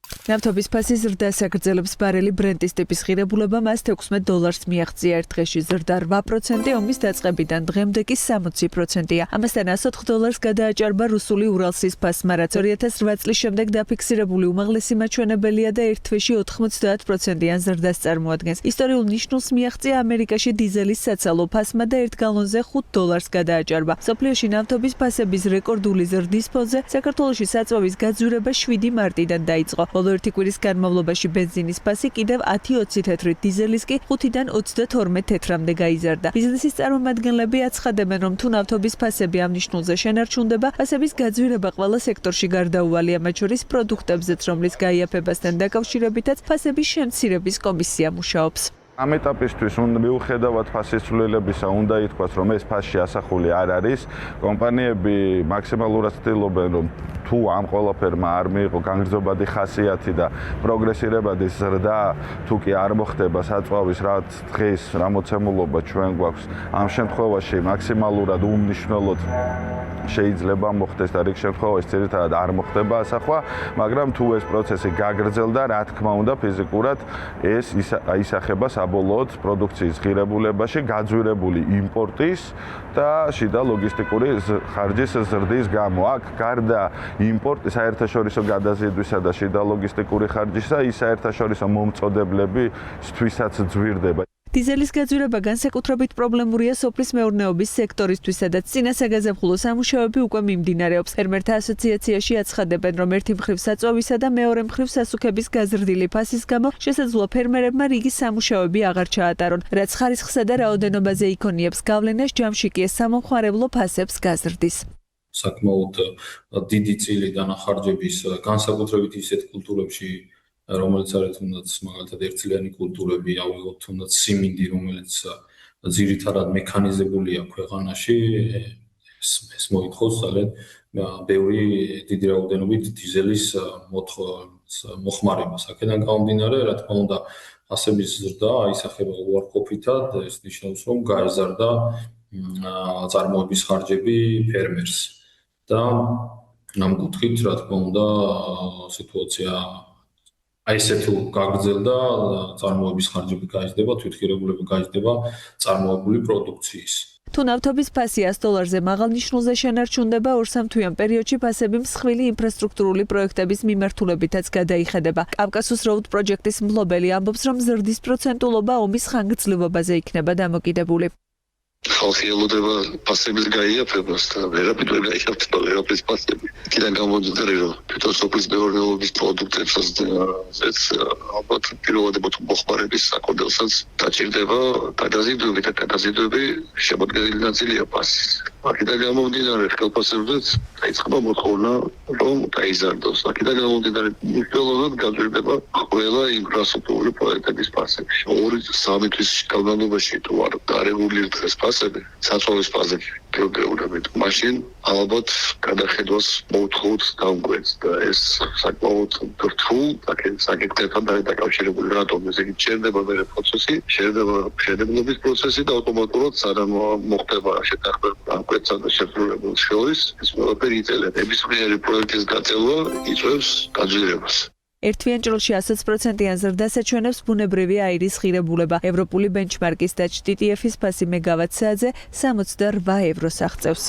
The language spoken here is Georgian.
ნავთობის ფასის ზრდა საგრძელებს ბარელი ბრენტის ტიპის ღირებულება მას $16 მიაღწია ერთ დღეში ზრდა 8% ომის დაწყებიდან დღემდე კი 60%-ია. ამასთან $104 გადააჭარბა რუსული ურალსის ფასმა, რაც 2008 წლის შემდეგ დაფიქსირებული უმაღლესი მაჩვენებელია და ერთ თვეში 90%-იან ზრდას წარმოადგენს. ისტორიულ ნიშნულს მიაღწია ამერიკაში დიზელის საცალო ფასმა და ერთ გალონზე $5 გადააჭარბა. მსოფლიოში ნავთობის ფასების რეკორდული ზრდის ფონზე საქართველოში საწვავის გაძვირება 7 მარტიდან დაიწყო. ბოლო ერთი კვირის განმავლობაში ბენზინის ფასი კიდევ 10-20 თეთრით, დიზელის კი 5-დან 22 თეთრამდე გაიზარდა. ბიზნესის წარმომადგენლები აცხადებენ, რომ თუ ნავთობის ფასები ამ ნიშნულზე შენარჩუნდება, ფასების გაძვირება ყველა სექტორში გარდაუვალია, მათ შორის პროდუქტებზეც, რომლის გაიაფებასთან დაკავშირებითაც ფასების შემცირების კომისია მუშაობს. ამ ეტაპისთვის მიუხედავად ფასის ცვლილებისა უნდა ითქვას, რომ ეს ფასში ასახული არ არის. კომპანიები მაქსიმალურად ცდილობენ, რომ თუ ამ ყველაფერმა არ მიიღო განგრძობადი ხასიათი და პროგრესირებადი ზრდა, თუ კი არ მოხდება საწვავის რაც დღის რამოცემულობა ჩვენ გვაქვს, ამ შემთხვევაში მაქსიმალურად უმნიშვნელოდ შეიძლება მოხდეს და რიგ შემთხვევაში ძირითადად არ მოხდება ასახვა, მაგრამ თუ ეს პროცესი გაგრძელდა, რა თქმა უნდა, ფიზიკურად ეს ისახება საბოლოოდ პროდუქციის ღირებულებაში გაძვირებული იმპორტის და შიდა ლოგისტიკური ხარჯის ზრდის გამო. აქ გარდა იმპორტის საერთაშორისო გადაზიდვისა და შიდა ლოგისტიკური ხარჯისა, ის საერთაშორისო მომწოდებლებისთვისაც ძვირდება. დიზელის გაძვირება განსაკუთრებით პრობლემურია სოფლის მეურნეობის სექტორისთვის, სადაც წინასაგაზაფხულო სამუშაოები უკვე მიმდინარეობს. ფერმერთა ასოციაციაში აცხადებენ, რომ ერთი მხრივ საწვავისა და მეორე მხრივ სასუქების გაზრდილი ფასის გამო შესაძლოა ფერმერებმა რიგი სამუშაოები აღარ ჩაატარონ, რაც ხარისხსა და რაოდენობაზე იქონიებს გავლენას, ჯამში კი ეს სამომხმარებლო ფასებს გაზრდის. საკმაოდ დიდი წილი დანახარჯების განსაკუთრებით ისეთ კულტურებში, რომელიც არის თუნდაც მაგალითად ერთწლიანი კულტურები, ავიღოთ თუნდაც სიმინდი, რომელიც ძირითადად მექანიზებულია ქვეყანაში, ეს მოითხოვს ძალიან ბევრი დიდი რაოდენობით დიზელის მოხმარებას. აქედან გამომდინარე, რა თქმა უნდა, ფასების ზრდა აისახება უარყოფითად, ეს ნიშნავს, რომ გაეზარდა წარმოების ხარჯები ფერმერს. და ამ კუთხით, რა თქმა უნდა, სიტუაცია აი ესე თუ გაგრძელდა, წარმოების ხარჯები გაიზრდება, თვითღირებულება გაიზრდება წარმოებული პროდუქციის. თუ ნავთობის ფასი $100-ზე მაღალ ნიშნულზე შენარჩუნდება, 2-3 თვიან პერიოდში ფასები მსხვილი ინფრასტრუქტურული პროექტების მიმართულებითაც გადაიხედება. კავკასუს როუდ პროჯექტის მფლობელი ამბობს, რომ ზრდის პროცენტულობა ომის ხანგრძლივობაზე იქნება დამოკიდებული. ხალხი ელოდება ფასების გაიაფებას და ვერაფერ გაიაფება ვერაფრის ფასები. იქიდან გამომდინარე, რომ თვითონ სოფლის მეურნეობის პროდუქტებსაც ალბათ პირველადებად მოხმარების საკონდელსაც დაჭირდება გადაზიდვები და გადაზიდვები შემოდგენილი ნაწილია ფასის. აქედან გამომდინარე, ხელფასებზეც დაიწყება მოთხოვნა, რომ გაიზარდოს. აქედან გამომდინარე, მნიშვნელოვნად გაძვირდება ყველა ინფრასტრუქტურული პროექტების ფასები. 2-3 თვის განმავლობაში თუ არ გარეგულირდეს ფასები, საწვავის ფასები გეოგრაფიულად, მაშინ ალბათ გადახედვას მოუთხოვთ დამკვეთს და ეს საკმაოდ რთულ საკითხებთან დაკავშირებული რატომ ესე იგი ჩერდება მე პროცესი, შეერდებლობის პროცესი და ავტომატურად სანამ მოხდება შეთანხმება დამკვეთსა და შესრულებელს შორის, ეს ყველაფერი იწელება. ნებისმიერი პროექტის გაწევა იწვევს გაძვირებას. ერთვიან ჭრილში 100%-იან ზრდას აჩვენებს ბუნებრივი აირის ღირებულება. ევროპული ბენჩმარკის და HTTF-ის ფასი მეგავატ-საათზე €68 აღწევს.